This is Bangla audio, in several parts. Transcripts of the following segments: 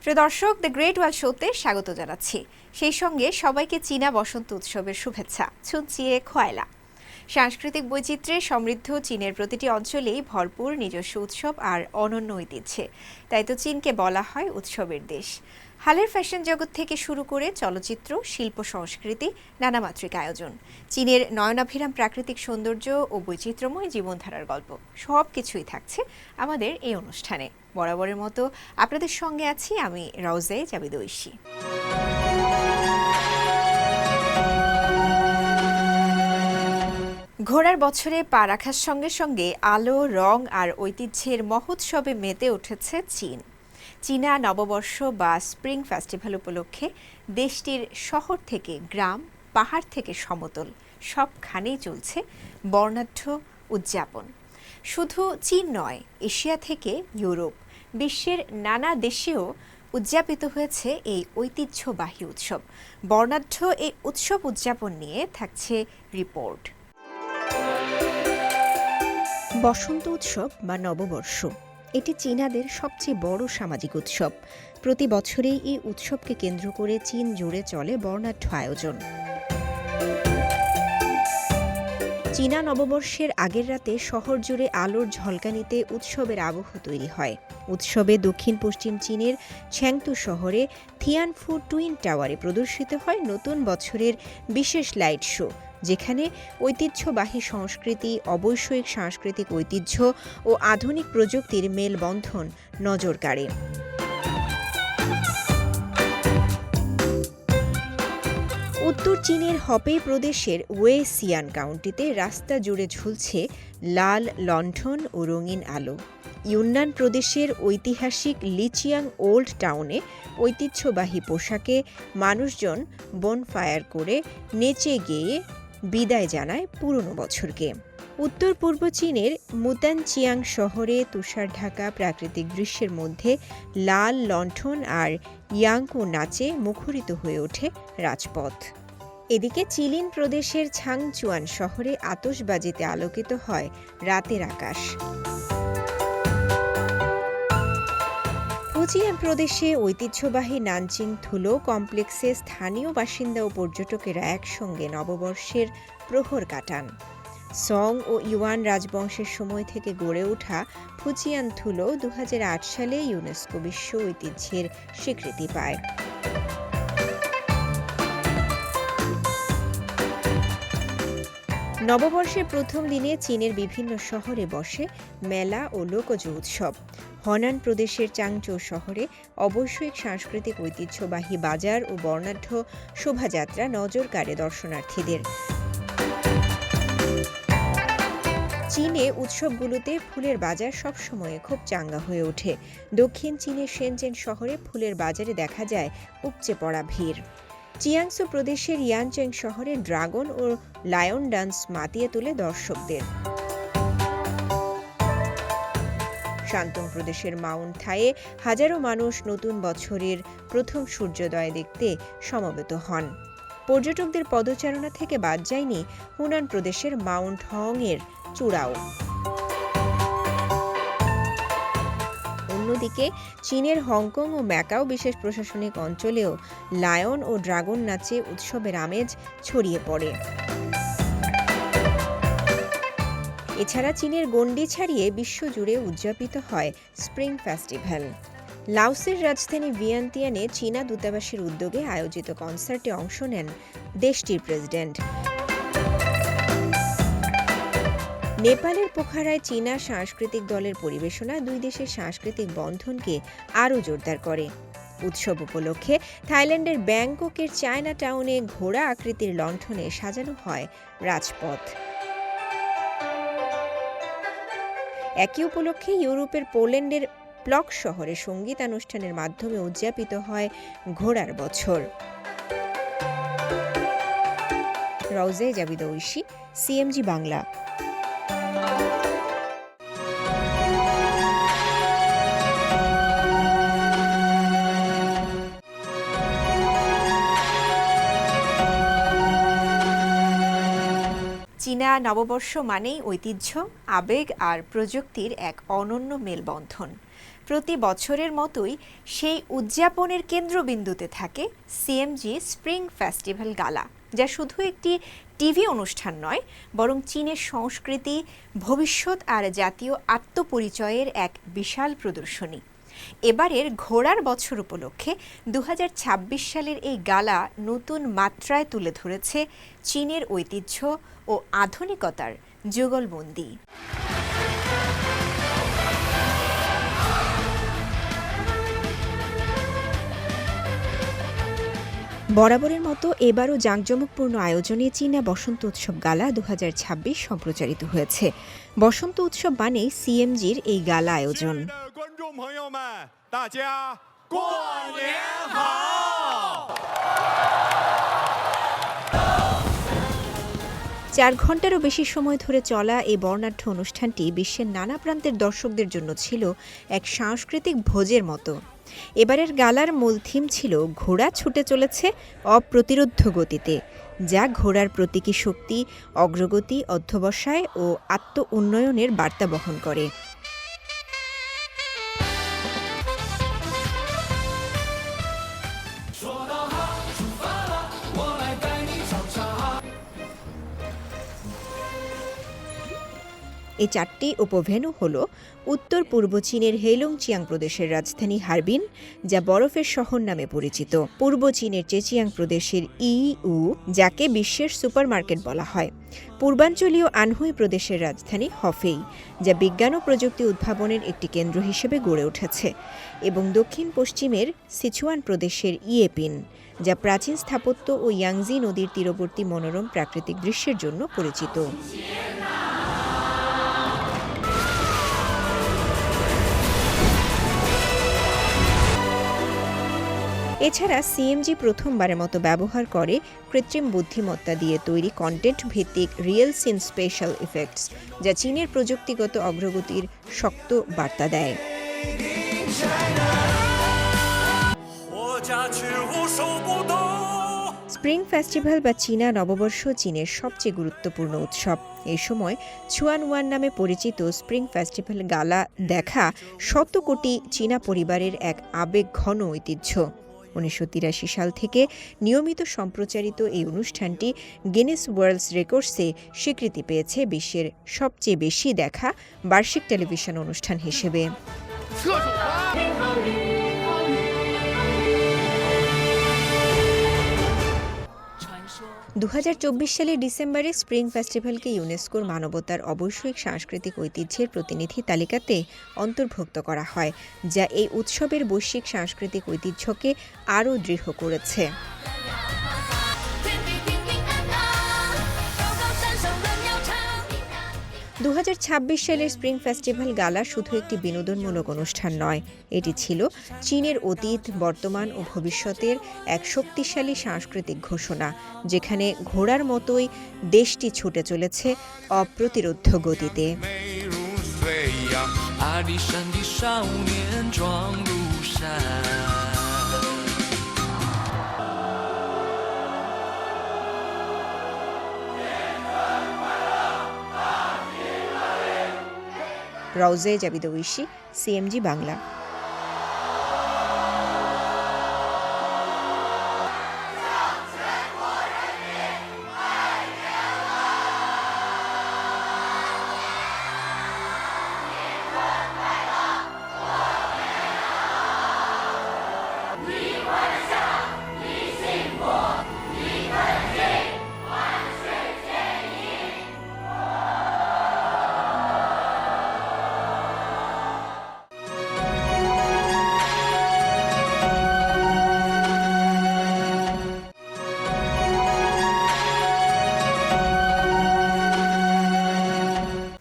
প্রিয় দর্শক, দ্য গ্রেট ওয়াল শোতে স্বাগত জানাচ্ছি। সেই সঙ্গে সবাইকে চীনা বসন্ত উৎসবের শুভেচ্ছা। ছুঁচিয়ে খোয়াইলা। সাংস্কৃতিক বৈচিত্র্যে সমৃদ্ধ চীনের প্রতিটি অঞ্চলেই ভরপুর নিজস্ব উৎসব আর অনন্য ঐতিহ্যে। তাই তো চীনকে বলা হয় উৎসবের দেশ। হালের ফ্যাশন জগৎ থেকে শুরু করে চলচ্চিত্র, শিল্প, সংস্কৃতি, নানামাত্রিক আয়োজন, চীনের নয়নাভিরাম প্রাকৃতিক সৌন্দর্য ও বৈচিত্র্যময় জীবনধারার গল্প সব কিছুই থাকছে আমাদের এই অনুষ্ঠানে। বরাবরের মতো আপনাদের সঙ্গে আছি আমি রওজে জাবিদ ঐশী। ঘোড়ার বছরে পা রাখার সঙ্গে সঙ্গে আলো, রং আর ঐতিহ্যের মহোৎসবে মেতে উঠেছে চীন। চীনা নববর্ষ বা স্প্রিং ফেস্টিভ্যাল উপলক্ষে দেশটির শহর থেকে গ্রাম, পাহাড় থেকে সমতল সবখানেই চলছে বর্ণাঢ্য উদযাপন। শুধু চীন নয়, এশিয়া থেকে ইউরোপ, বিশ্বের নানা দেশেও উদযাপিত হয়েছে এই ঐতিহ্যবাহী উৎসব। বর্ণাঢ্য এই উৎসব উদযাপন নিয়ে থাকছে রিপোর্ট। বসন্ত উৎসব বা নববর্ষ এটি চীনাদের সবচেয়ে বড় সামাজিক উৎসব। প্রতি বছরেই এই উৎসবকে কেন্দ্র করে চীন জুড়ে চলে বর্ণাঢ্য আয়োজন। চীনা নববর্ষের আগের রাতে শহর জুড়ে আলোর ঝলকানিতে উৎসবের আবহ তৈরি হয়। উৎসবে দক্ষিণ পশ্চিম চীনের চ্যাংতু শহরে থিয়ানফু টুইন টাওয়ারে প্রদর্শিত হয় নতুন বছরের বিশেষ লাইট শো, যেখানে ঐতিহ্যবাহী সংস্কৃতি, অবৈষয়িক সাংস্কৃতিক ঐতিহ্য ও আধুনিক প্রযুক্তির মেলবন্ধন নজর কাড়ে। উত্তর চীনের হপেই প্রদেশের ওয়েসিয়ান কাউন্টিতে রাস্তা জুড়ে ঝুলছে লাল লণ্ঠন ও রঙিন আলো। ইউন্নান প্রদেশের ঐতিহাসিক লিচিয়াং ওল্ড টাউনে ঐতিহ্যবাহী পোশাকে মানুষজন বনফায়ার করে নেচে গেয়ে বিদায় জানায় পুরনো বছরকে। উত্তর পূর্ব চীনের মুতানচিয়াং শহরে তুষার ঢাকা প্রাকৃতিক দৃশ্যের মধ্যে লাল লণ্ঠন আর ইয়াংকু নাচে মুখরিত হয়ে ওঠে রাজপথ। এদিকে চিলিন প্রদেশের ছাংচুয়ান শহরে আতশবাজিতে আলোকিত হয় রাতের আকাশ। ফুজিয়ান প্রদেশে ঐতিহ্যবাহী নানচিং থুলো কমপ্লেক্সে স্থানীয় বাসিন্দা ও পর্যটকেরা একসঙ্গে নববর্ষের প্রহর কাটান। সং ও ইউয়ান রাজবংশের সময় থেকে গড়ে ওঠা ফুজিয়ান থুলো 2008 সালে ইউনেস্কো বিশ্ব ঐতিহ্যের স্বীকৃতি পায়। নববর্ষের প্রথম দিনে চীনের বিভিন্ন শহরে বসে মেলা ও লোকজ উৎসব। হনান প্রদেশের চাংচৌ শহরে অবৈষয়িক সাংস্কৃতিক ঐতিহ্যবাহী বাজার ও বর্ণাঢ্য শোভাযাত্রা নজর কাড়ে দর্শনার্থীদের। চীনে উৎসবগুলোতে ফুলের বাজার সবসময় খুব চাঙ্গা হয়ে ওঠে। দক্ষিণ চীনের শেনচেন শহরে ফুলের বাজারে দেখা যায় উপচে পড়া ভিড়। চিয়াংসু প্রদেশের ইয়ানচেং শহরে ড্রাগন ও লায়ন ডান্স মাতিয়ে তোলে দর্শকদের। শান্তং প্রদেশের মাউন্ট থায়ে হাজারো মানুষ নতুন বছরের প্রথম সূর্যোদয় দেখতে সমবেত হন। পর্যটকদের পদচারণা থেকে বাদ যায়নি হুনান প্রদেশের মাউন্ট হং এর চূড়াও। অন্যদিকে চীনের হংকং ও ম্যাকাও বিশেষ প্রশাসনিক অঞ্চলেও লায়ন ও ড্রাগন নাচে উৎসবের আমেজ ছড়িয়ে পড়ে। এছাড়া চীনের গণ্ডি ছাড়িয়ে বিশ্বজুড়ে উদযাপিত হয় স্প্রিং ফেস্টিভ্যাল। লাওসের রাজধানী ভিয়েন্তিয়ানে চীনা দূতাবাসের উদ্যোগে আয়োজিত কনসার্টে অংশ নেন দেশটির প্রেসিডেন্ট। নেপালের পোখারায় চীনা সাংস্কৃতিক দলের পরিবেশনা দুই দেশের সাংস্কৃতিক বন্ধনকে আরও জোরদার করে। উৎসব উপলক্ষে থাইল্যান্ডের ব্যাংককের চায়না টাউনে ঘোড়া আকৃতির লণ্ঠনে সাজানো হয় রাজপথ। একই উপলক্ষে ইউরোপের পোল্যান্ডের প্লক শহরে সঙ্গীতানুষ্ঠানের মাধ্যমে উদযাপিত হয় ঘোড়ার বছর। রওজে জাবিদ ঐশী, সিএমজি বাংলা। চীনা নববর্ষ মানেই ঐতিহ্য, আবেগ আর প্রযুক্তির এক অনন্য মেলবন্ধন। প্রতি বছরের মতোই সেই উদযাপনের কেন্দ্রবিন্দুতে থাকে সিএমজি স্প্রিং ফেস্টিভ্যাল গালা, যা শুধু একটি টিভি অনুষ্ঠান নয়, বরং চীনের সংস্কৃতি, ভবিষ্যৎ আর জাতীয় আত্মপরিচয়ের এক বিশাল প্রদর্শনী। এবারের ঘোড়ার বছর উপলক্ষে ২০২৬ সালের এই গালা নতুন মাত্রায় তুলে ধরেছে চীনের ঐতিহ্য ও আধুনিকতার যুগলবন্দি। বরাবরের মতো এবারও জাঁকজমকপূর্ণ আয়োজনে চীনা বসন্ত উৎসব গালা ২০২৬ সম্প্রচারিত হয়েছে। বসন্ত উৎসব মানেই সিএমজির এই গালা আয়োজন। ৪ ঘণ্টারও বেশি সময় ধরে চলা এই বর্ণাঢ্য অনুষ্ঠানটি বিশ্বের নানা প্রান্তের দর্শকদের জন্য ছিল এক সাংস্কৃতিক ভোজের মতো। এবারের গালার মূল থিম ছিল ঘোড়া ছুটে চলেছে অপ্রতিরোধ্য গতিতে, যা ঘোড়ার প্রতীকী শক্তি, অগ্রগতি, অধ্যবসায় ও আত্ম উন্নয়নের বার্তা বহন করে। এই ৪টি উপভেন্যু হল উত্তর পূর্ব চীনের হেইলংচিয়াং প্রদেশের রাজধানী হারবিন, যা বরফের শহর নামে পরিচিত, পূর্ব চীনের চেচিয়াং প্রদেশের ইউ, যাকে বিশ্বের সুপারমার্কেট বলা হয়, পূর্বাঞ্চলীয় আনহুই প্রদেশের রাজধানী হফেই, যা বিজ্ঞান ও প্রযুক্তি উদ্ভাবনের একটি কেন্দ্র হিসেবে গড়ে উঠেছে, এবং দক্ষিণ পশ্চিমের সিচুয়ান প্রদেশের ইয়েপিন, যা প্রাচীন স্থাপত্য ও ইয়াংজি নদীর তীরবর্তী মনোরম প্রাকৃতিক দৃশ্যের জন্য পরিচিত। এছাড়া সিএমজি প্রথমবারের মতো ব্যবহার করে কৃত্রিম বুদ্ধিমত্তা দিয়ে তৈরি কন্টেন্ট ভিত্তিক রিয়েল সিন স্পেশাল ইফেক্টস, যা চীনের প্রযুক্তিগত অগ্রগতির শক্ত বার্তা দেয়। স্প্রিং ফেস্টিভ্যাল বা চীনা নববর্ষ চীনের সবচেয়ে গুরুত্বপূর্ণ উৎসব। এই সময় ছুয়ানওয়ান নামে পরিচিত স্প্রিং ফেস্টিভ্যাল গালা দেখা শত কোটি চীনা পরিবারের এক আবেগঘন ঐতিহ্য। ১৯৮৩ সাল থেকে নিয়মিত সম্প্রচারিত এই অনুষ্ঠানটি গিনেস ওয়ার্ল্ড রেকর্ডসে স্বীকৃতি পেয়েছে বিশ্বের সবচেয়ে বেশি দেখা বার্ষিক টেলিভিশন অনুষ্ঠান হিসেবে। ২০২৪ সালের ডিসেম্বরে স্প্রিং ফেস্টিভ্যালকে ইউনেস্কোর মানবতার অবশ্যই সাংস্কৃতিক ঐতিহ্যের প্রতিনিধি তালিকাতে অন্তর্ভুক্ত করা হয়, যা এই উৎসবের বৈশ্বিক সাংস্কৃতিক ঐতিহ্যকে আরও দৃঢ় করেছে। ২০২৬ সালের স্প্রিং ফেস্টিভ্যাল গালা শুধু একটি বিনোদনমূলক অনুষ্ঠান নয়, এটি ছিল চীনের অতীত, বর্তমান ও ভবিষ্যতের এক শক্তিশালী সাংস্কৃতিক ঘোষণা, যেখানে ঘোড়ার মতোই দেশটি ছুটে চলেছে অপ্রতিরোধ্য গতিতে। রওজে জাবিদ ঐশী, সিএমজি বাংলা।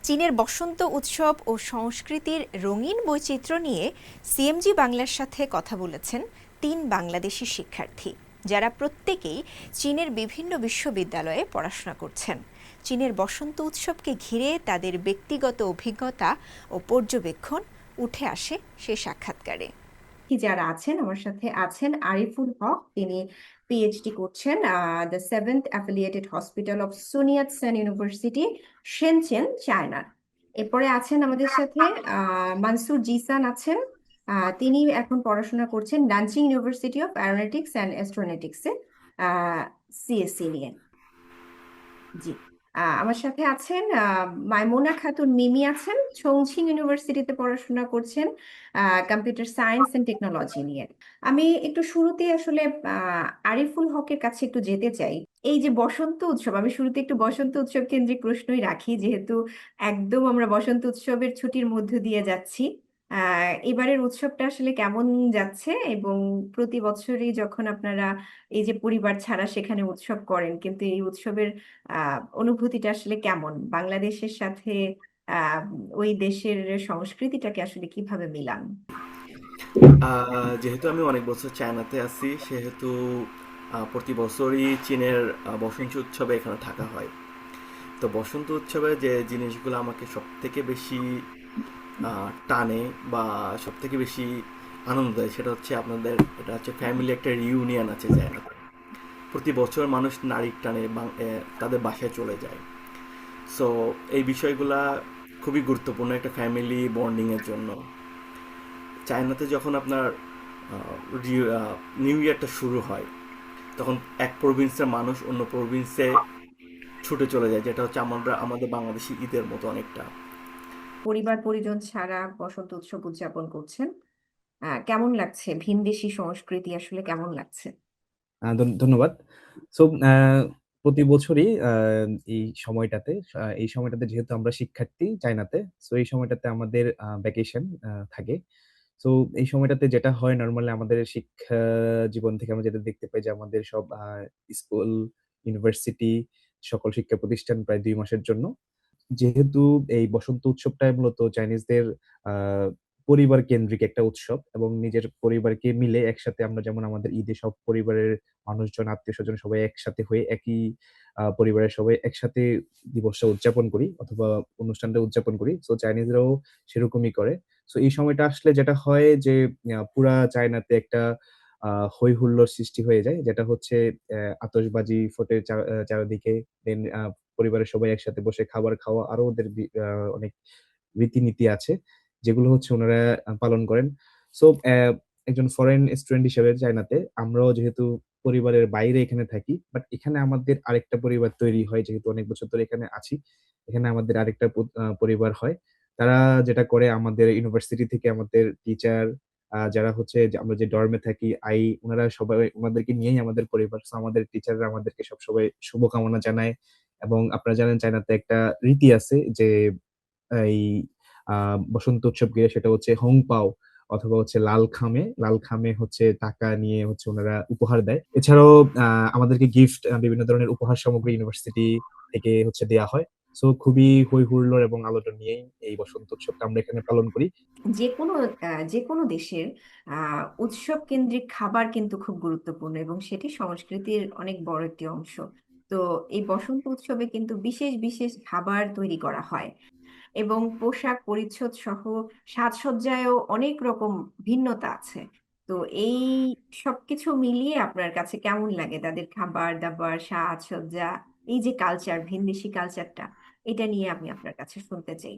চীনের বসন্ত উৎসব ও সংস্কৃতির রঙিন বৈচিত্র্য নিয়ে সিএমজি বাংলার সাথে কথা বলেছেন ৩ বাংলাদেশি শিক্ষার্থী, যারা প্রত্যেকেই চীনের বিভিন্ন বিশ্ববিদ্যালয়ে পড়াশোনা করছেন। চীনের বসন্ত উৎসবকে ঘিরে তাদের ব্যক্তিগত অভিজ্ঞতা ও পর্যবেক্ষণ উঠে আসে সে সাক্ষাৎকারে। যারা আছেন আমার সাথে আছেন আরিফুল হক, তিনি পিএইচডি করছেন the 7th affiliated hospital of Sun Yat sen University, Shenzhen, China. এরপরে আছেন আমাদের সাথে মানসুর জিসান আছেন, তিনি এখন পড়াশোনা করছেন Nanjing University of Aeronautics and অ্যাস্ট্রোনটিক্সে সিএসসি নিয়ে। জি। আমার সাথে আছেন মাইমুনা খাতুন মিমি, আছেন চংচিং ইউনিভার্সিটিতে পড়াশোনা করছেন কম্পিউটার সায়েন্স এন্ড টেকনোলজি নিয়ে। আমি একটু শুরুতে আসলে আরিফুল হকের কাছে একটু যেতে চাই। এই যে বসন্ত উৎসব, আমি শুরুতে একটু বসন্ত উৎসব কেন্দ্রিক প্রশ্নই রাখি, যেহেতু একদম আমরা বসন্ত উৎসবের ছুটির মধ্য দিয়ে যাচ্ছি। এবারের উৎসবটা আসলে কেমন যাচ্ছে, এবং প্রতি বছরই যখন আপনারা এই যে পরিবার ছাড়া সেখানে উৎসব করেন, কিন্তু এই উৎসবের অনুভূতিটা আসলে কেমন, বাংলাদেশের সাথে আহ ওই দেশের সংস্কৃতিটাকে আসলে কিভাবে মিলান? যেহেতু আমি অনেক বছর চায়নাতে আছি, সেহেতু প্রতি বছরই চীনের বসন্ত উৎসবে এখানে থাকা হয়। তো বসন্ত উৎসবে যে জিনিসগুলো আমাকে সব থেকে বেশি টানে বা সব থেকে বেশি আনন্দ দেয়, সেটা হচ্ছে আপনাদের, এটা হচ্ছে ফ্যামিলি একটা রিউনিয়ন আছে চায়নাতে। প্রতি বছর মানুষ নারীর টানে তাদের বাসায় চলে যায়। সো এই বিষয়গুলা খুবই গুরুত্বপূর্ণ একটা ফ্যামিলি বন্ডিংয়ের জন্য। চায়নাতে যখন আপনার নিউ ইয়ারটা শুরু হয়, তখন এক প্রভিন্সের মানুষ অন্য প্রভিন্সে ছুটে চলে যায়, যেটা হচ্ছে আমাদের বাংলাদেশি ঈদের মতো অনেকটা। পরিবার পরিজন ছাড়া বসন্ত উৎসব উদযাপন করছেন, কেমন লাগছে? ভিনদেশি সংস্কৃতি আসলে কেমন লাগছে? ধন্যবাদ। সো প্রতি বছরই এই সময়টাতে এই সময়টাতে যেহেতু আমরা শিক্ষার্থী চায়নাতে, সো এই সময়টাতে আমাদের ভ্যাকেশন থাকে। সো এই সময়টাতে যেটা হয় নরমালি আমাদের শিক্ষা জীবন থেকে আমরা যেটা দেখতে পাই যে আমাদের সব স্কুল, ইউনিভার্সিটি, সকল শিক্ষা প্রতিষ্ঠান প্রায় ২ মাসের জন্য, যেহেতু এই বসন্ত উৎসবটা মূলত চাইনিজদের আহ পরিবার কেন্দ্রিক একটা উৎসব এবং নিজের পরিবারকে মিলে একসাথে আমরা যেমন আমাদের ঈদে সব পরিবারের মানুষজন, আত্মীয় স্বজন সবাই একসাথে হয়ে একই পরিবারের সবাই একসাথে দিবসটা উদযাপন করি অথবা অনুষ্ঠানটা উদযাপন করি, তো চাইনিজরাও সেরকমই করে। তো এই সময়টা আসলে যেটা হয় যে পুরা চায়নাতে একটা হই হুল্লোড় সৃষ্টি হয়ে যায়, যেটা হচ্ছে আতশবাজি ফোটে চারিদিকে, দেন পরিবারের সবাই একসাথে বসে খাবার খাওয়া, আরো ওদের অনেক রীতিনীতি আছে যেগুলো হচ্ছে ওনারা পালন করেন। সো একজন ফরেন স্টুডেন্ট হিসেবে চায়নাতে আমরাও যেহেতু পরিবারের বাইরে এখানে থাকি, বাট এখানে আমাদের আরেকটা পরিবার তৈরি হয়, যেহেতু অনেক বছর ধরে এখানে আছি। এখানে আমাদের আরেকটা পরিবার হয়। তারা যেটা করে, আমাদের ইউনিভার্সিটি থেকে আমাদের টিচার যারা হচ্ছে যে আমরা যে ডর্মে থাকি, ওনারা সবাই ওনাদেরকে নিয়েই আমাদের পরিবার। সো আমাদের টিচাররা আমাদেরকে সবসময় শুভকামনা জানায়। এবং আপনারা জানেন চায়নাতে একটা রীতি আছে যে এই বসন্ত উৎসব গিয়ে সেটা হচ্ছে হং পাও অথবা হচ্ছে লাল খামে হচ্ছে টাকা নিয়ে হচ্ছে ওনারা উপহার দেয়। এছাড়াও আমাদেরকে গিফট, বিভিন্ন ধরনের উপহার সামগ্রী ইউনিভার্সিটি থেকে হচ্ছে দেয়া হয়। সো খুবই হই হুল্লোড় এবং আলোচনা নিয়েই এই বসন্ত উৎসবটা আমরা এখানে পালন করি। যে কোনো যে কোনো দেশের উৎসব কেন্দ্রিক খাবার কিন্তু খুব গুরুত্বপূর্ণ, এবং সেটি সংস্কৃতির অনেক বড় একটি অংশ। তো এই বসন্ত উৎসবে কিন্তু বিশেষ বিশেষ খাবার তৈরি করা হয়, এবং পোশাক পরিচ্ছদ সহ সাজসজ্জায়ও অনেক রকম ভিন্নতা আছে। তো এই সবকিছু মিলিয়ে আপনার কাছে কেমন লাগে তাদের খাবার দাবার, সাজসজ্জা, এই যে কালচার, ভিনদেশি কালচারটা, এটা নিয়ে আমি আপনার কাছে শুনতে চাই।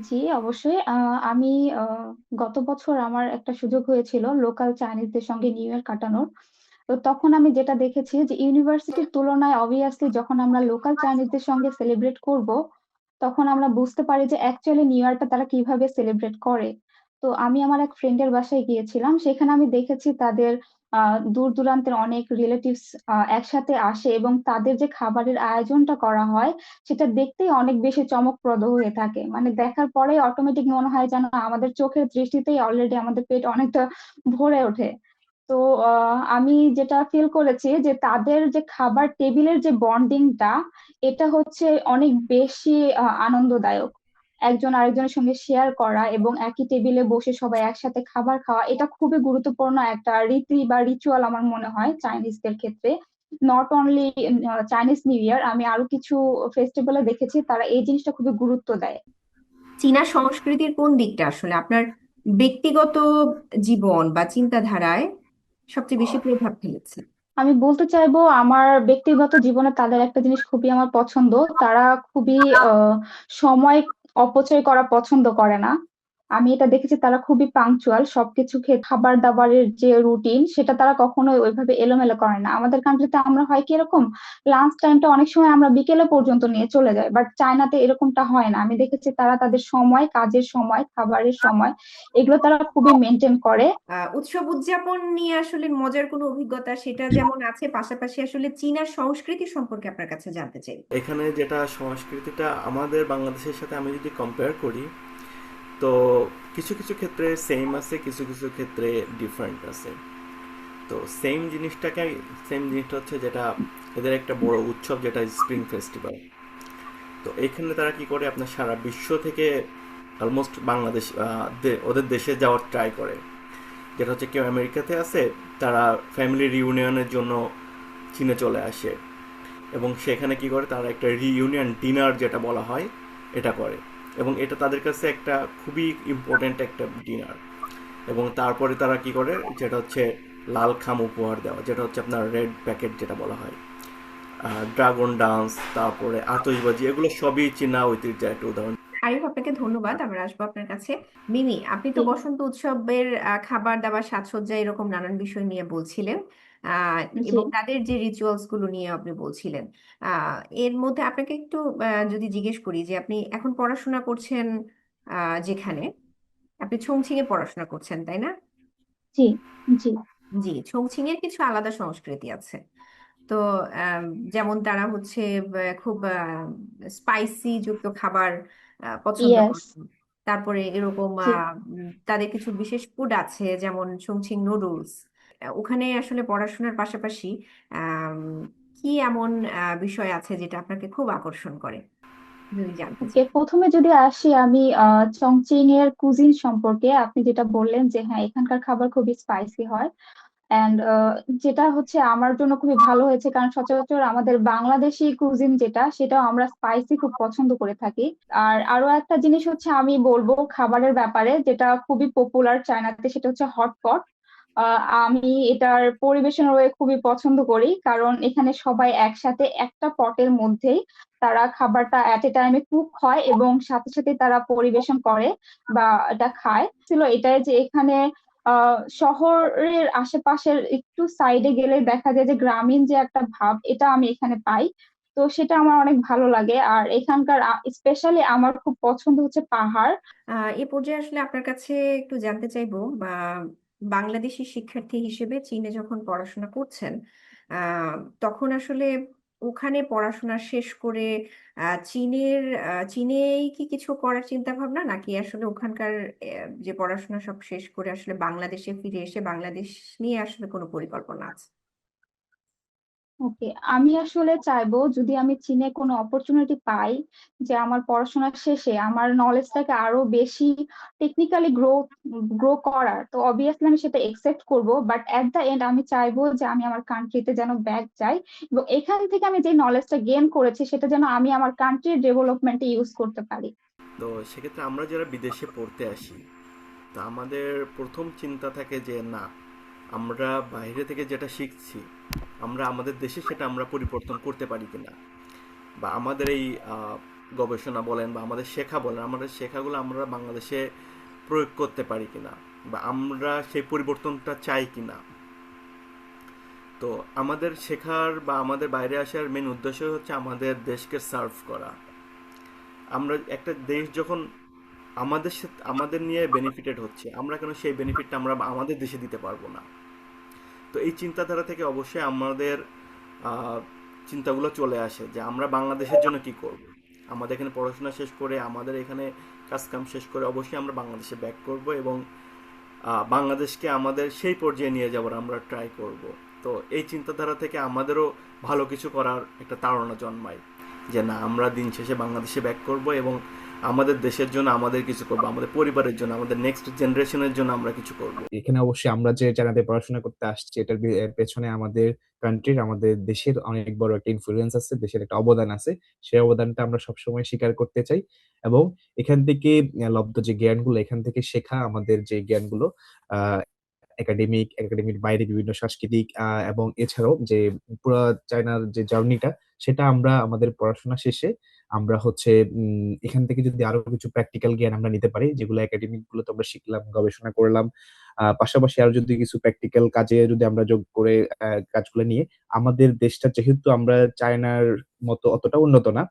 জি, অবশ্যই। আমি আহ, গত বছর আমার একটা সুযোগ হয়েছিল লোকাল চাইনিজদের সঙ্গে নিউ ইয়ার কাটানোর। তো তখন আমি যেটা দেখেছি যে ইউনিভার্সিটির তুলনায় অবভিয়াসলি যখন আমরা লোকাল চাইনিজদের সঙ্গে সেলিব্রেট করব, তখন আমরা বুঝতে পারি যে অ্যাকচুয়ালি নিউ ইয়ারটা তারা কিভাবে সেলিব্রেট করে। তো আমি আমার এক ফ্রেন্ডের বাসায় গিয়েছিলাম, সেখানে আমি দেখেছি তাদের দূর দূরান্তের অনেক রিলেটিভস একসাথে আসে এবং তাদের যে খাবারের আয়োজনটা করা হয় সেটা দেখতেই অনেক বেশি চমকপ্রদ হয়ে থাকে। মানে দেখার পরে অটোমেটিক মনে হয় যেন আমাদের চোখের দৃষ্টিতেই অলরেডি আমাদের পেট অনেকটা ভরে ওঠে। তো আমি যেটা ফিল করেছি যে তাদের যে খাবার টেবিলের যে বন্ডিংটা, এটা হচ্ছে অনেক বেশি আনন্দদায়ক। একজন আরেকজনের সঙ্গে শেয়ার করা এবং একই টেবিলে বসে সবাই একসাথে খাবার খাওয়া, এটা খুবই গুরুত্বপূর্ণ একটা রীতি বা রিচুয়াল আমার মনে হয় চাইনিজদের ক্ষেত্রে। Not only Chinese new year, আমি আরো কিছু ফেস্টিভ্যালে দেখেছি তারা এই জিনিসটা খুবই গুরুত্ব দেয়। চীনা সংস্কৃতির কোন দিকটা আসলে আপনার ব্যক্তিগত জীবন বা চিন্তাধারায় সবচেয়ে বেশি প্রভাব ফেলেছে? আমি বলতে চাইবো আমার ব্যক্তিগত জীবনে তাদের একটা জিনিস খুবই আমার পছন্দ। তারা খুবই আহ সময় অপচয় করা পছন্দ করে না। আমি এটা দেখেছি তারা খুবই পাংচুয়াল, সবকিছু খেয়ে খাবার দাবারের যে রুটিন সেটা তারা কখনোই ওইভাবে এলোমেলো করে না। আমাদের কান্ট্রিতে আমরা হয় কি এরকম লাঞ্চ টাইমটা অনেক সময় আমরা বিকেলে পর্যন্ত নিয়ে চলে যাই, বাট চায়নাতে এরকমটা হয় না। আমি দেখেছি তারা তাদের সময়, কাজের সময়, খাবারের সময়, এগুলো তারা খুবই মেনটেন করে। উৎসব উদযাপন নিয়ে আসলে মজার কোনো অভিজ্ঞতা সেটা যেমন আছে, পাশাপাশি আসলে চীনা সংস্কৃতি সম্পর্কে আপনার কাছে জানতে চাই। এখানে যেটা সংস্কৃতিটা আমাদের বাংলাদেশের সাথে আমি যদি কম্পেয়ার করি, তো কিছু কিছু ক্ষেত্রে সেম আছে, কিছু কিছু ক্ষেত্রে ডিফারেন্ট আছে। তো সেম জিনিসটা হচ্ছে যেটা এদের একটা বড় উৎসব, যেটা স্প্রিং ফেস্টিভ্যাল। তো এখানে তারা কি করে, আপনার সারা বিশ্ব থেকে অলমোস্ট বাংলাদেশ ওদের দেশে যাওয়ার ট্রাই করে। যেটা হচ্ছে কেউ আমেরিকাতে আছে, তারা ফ্যামিলি রিউনিয়নের জন্য চীনে চলে আসে, এবং সেখানে কি করে তারা একটা রিইউনিয়ন ডিনার যেটা বলা হয় এটা করে, এবং এটা তাদের কাছে একটা খুবই ইম্পর্ট্যান্ট একটা ডিনার। এবং তারপরে তারা কি করে, যেটা হচ্ছে লাল খাম উপহার দেওয়া, যেটা হচ্ছে আপনার রেড প্যাকেট যেটা বলা হয়, ড্রাগন ডান্স, তারপরে আতশবাজি, এগুলো সবই চীনা ঐতিহ্যের একটা উদাহরণ। আরিফ, আপনাকে ধন্যবাদ। আমরা আসবো আপনার কাছে। মিমি, আপনি তো জি। বসন্ত উৎসবের খাবার দাবার, সাজসজ্জা, এরকম নানান বিষয় নিয়ে বলছিলেন, আহ জি। এবং তাদের যে রিচুয়ালস গুলো নিয়ে আপনি বলছিলেন। এর মধ্যে আপনাকে একটু যদি জিজ্ঞেস করি যে আপনি এখন পড়াশোনা করছেন, যেখানে আপনি ছংছিং এ পড়াশোনা করছেন, তাই না? জি। জি। জি, ছংছিং এর কিছু আলাদা সংস্কৃতি আছে। তো আম, যেমন তারা হচ্ছে খুব স্পাইসি যুক্ত খাবার পছন্দ ইয়েস। করে। তারপরে এরকম জি। তাদের কিছু বিশেষ ফুড আছে, যেমন ছংছিং নুডলস। ওখানে আসলে পড়াশোনার পাশাপাশি আম, কি এমন বিষয় আছে যেটা আপনাকে খুব আকর্ষণ করে, যদি জানতে ওকে, চাই। প্রথমে যদি আসি আমি চংচিং এর কুজিন সম্পর্কে, আপনি যেটা বললেন যে হ্যাঁ এখানকার খাবার খুবই স্পাইসি হয়। অ্যান্ড যেটা হচ্ছে আমার জন্য খুবই ভালো হয়েছে, কারণ সচরাচর আমাদের বাংলাদেশি কুজিন যেটা, সেটাও আমরা স্পাইসি খুব পছন্দ করে থাকি। আর আরো একটা জিনিস হচ্ছে আমি বলবো খাবারের ব্যাপারে, যেটা খুবই পপুলার চায়নাতে, সেটা হচ্ছে হটপট। আমি এটার পরিবেশন ওয়ে খুবই পছন্দ করি, কারণ এখানে সবাই একসাথে একটা পটের মধ্যেই তারা খাবারটা এট এ টাইমে কুক হয় এবং সাথে সাথে তারা পরিবেশন করে বা এটা খায়। ছিল এটাই যে এখানে শহরের আশেপাশের একটু সাইডে গেলে দেখা যায় যে গ্রামীণ যে একটা ভাব, এটা আমি এখানে পাই। তো সেটা আমার অনেক ভালো লাগে। আর এখানকার স্পেশালি আমার খুব পছন্দ হচ্ছে পাহাড়। এ পর্যায়ে আসলে আপনার কাছে একটু জানতে চাইবো, বা বাংলাদেশি শিক্ষার্থী হিসেবে চীনে যখন পড়াশোনা করছেন, আহ, তখন আসলে ওখানে পড়াশোনা শেষ করে চীনেই কি কিছু করার চিন্তা ভাবনা, নাকি আসলে ওখানকার যে পড়াশোনা সব শেষ করে আসলে বাংলাদেশে ফিরে এসে বাংলাদেশ নিয়ে আসলে কোনো পরিকল্পনা আছে? ওকে, আমি আসলে চাইবো যদি আমি চীনে কোনো অপরচুনিটি পাই, যে আমার পড়াশোনা শেষে আমার নলেজটাকে আরো বেশি টেকনিক্যালি গ্রো করার, তো অবভিয়াসলি আমি সেটা একসেপ্ট করব। বাট এট দ্য এন্ড আমি চাইবো যে আমি আমার কান্ট্রিতে যেন ব্যাক যাই, এবং এখান থেকে আমি যে নলেজটা গেইন করেছি সেটা যেন আমি আমার কান্ট্রির ডেভেলপমেন্টে ইউজ করতে পারি। তো সেক্ষেত্রে আমরা যারা বিদেশে পড়তে আসি, তা আমাদের প্রথম চিন্তা থাকে যে না, আমরা বাইরে থেকে যেটা শিখছি, আমরা আমাদের দেশে সেটা আমরা পরিবর্তন করতে পারি কিনা, বা আমাদের এই গবেষণা বলেন বা আমাদের শেখা বলেন, আমাদের শেখাগুলো আমরা বাংলাদেশে প্রয়োগ করতে পারি কিনা, বা আমরা সেই পরিবর্তনটা চাই কিনা। তো আমাদের শেখার বা আমাদের বাইরে আসার মেন উদ্দেশ্য হচ্ছে আমাদের দেশকে সার্ভ করা। আমরা একটা দেশ যখন আমাদের নিয়ে বেনিফিটেড হচ্ছে, আমরা কেন সেই বেনিফিটটা আমরা আমাদের দেশে দিতে পারবো না? তো এই চিন্তাধারা থেকে অবশ্যই আমাদের আহ, চিন্তাগুলো চলে আসে যে আমরা বাংলাদেশের জন্য কি করব। আমাদের এখানে পড়াশোনা শেষ করে, আমাদের এখানে কাজকাম শেষ করে অবশ্যই আমরা বাংলাদেশে ব্যাক করব, এবং বাংলাদেশকে আমাদের সেই পর্যায়ে নিয়ে যাওয়ার আমরা ট্রাই করব। তো এই চিন্তাধারা থেকে আমাদেরও ভালো কিছু করার একটা তাড়না জন্মায়, যে না, আমরা দিন শেষে বাংলাদেশে ব্যাক করব এবং আমাদের দেশের জন্য আমাদের কিছু করব, আমাদের পরিবারের জন্য, আমাদের নেক্সট জেনারেশনের জন্য আমরা কিছু করব। এখানে অবশ্যই আমরা যে চায়নাতে পড়াশোনা করতে আসছি এটার এর পেছনে আমাদের কান্ট্রির, আমাদের দেশের অনেক বড় একটা ইনফ্লুয়েন্স আছে, দেশের একটা অবদান আছে। সেই অবদানটা আমরা সবসময় স্বীকার করতে চাই, এবং এখান থেকে লব্ধ যে জ্ঞানগুলো, এখান থেকে শেখা আমাদের যে জ্ঞানগুলো আহ একাডেমির বাইরে বিভিন্ন সাংস্কৃতিক এবং এছাড়াও যে পুরো চায়নার যে জার্নিটা, সেটা আমরা আমাদের পড়াশোনা শেষে আমরা হচ্ছে এখান থেকে যদি আরো কিছু প্র্যাকটিক্যাল জ্ঞান আমরা নিতে পারি, যেগুলো একাডেমিক গুলোতে আমরা শিখলাম, গবেষণা করলাম, পাশাপাশি আরো যদি কিছু প্র্যাকটিক্যাল কাজে যদি আমরা যোগ করে কাজগুলো নিয়ে আমাদের দেশটা, যেহেতু আমরা চায়নার মতো অতটা উন্নত না,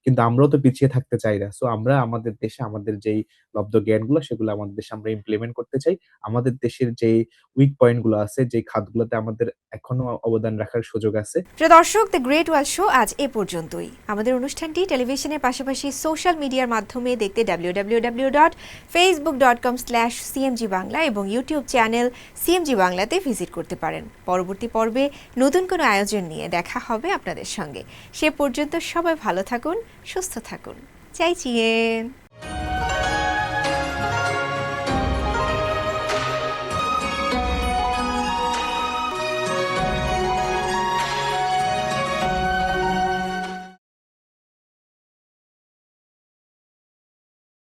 কিন্তু আমরাও তো পিছিয়ে থাকতে চাই না। সো আমরা আমাদের দেশে আমাদের যেই লব্ধ জ্ঞানগুলো সেগুলো আমাদের দেশে আমরা ইমপ্লিমেন্ট করতে চাই। আমাদের দেশের যেই উইক পয়েন্ট গুলো আছে, যেই খাতগুলোতে আমাদের এখনো অবদান রাখার সুযোগ আছে। প্রিয় দর্শক, দ্য গ্রেট ওয়াল শো আজ এ পর্যন্তই। আমাদের অনুষ্ঠানটি টেলিভিশনের পাশাপাশি সোশ্যাল মিডিয়ার মাধ্যমে দেখতে www.facebook.com/cmg বাংলা এবং ইউটিউব চ্যানেল সিএমজি বাংলাতে ভিজিট করতে পারেন। পরবর্তী পর্বে নতুন কোনো আয়োজন নিয়ে দেখা হবে আপনাদের সঙ্গে। সে পর্যন্ত সবাই ভালো থাকুন, সুস্থ থাকুন। 再见。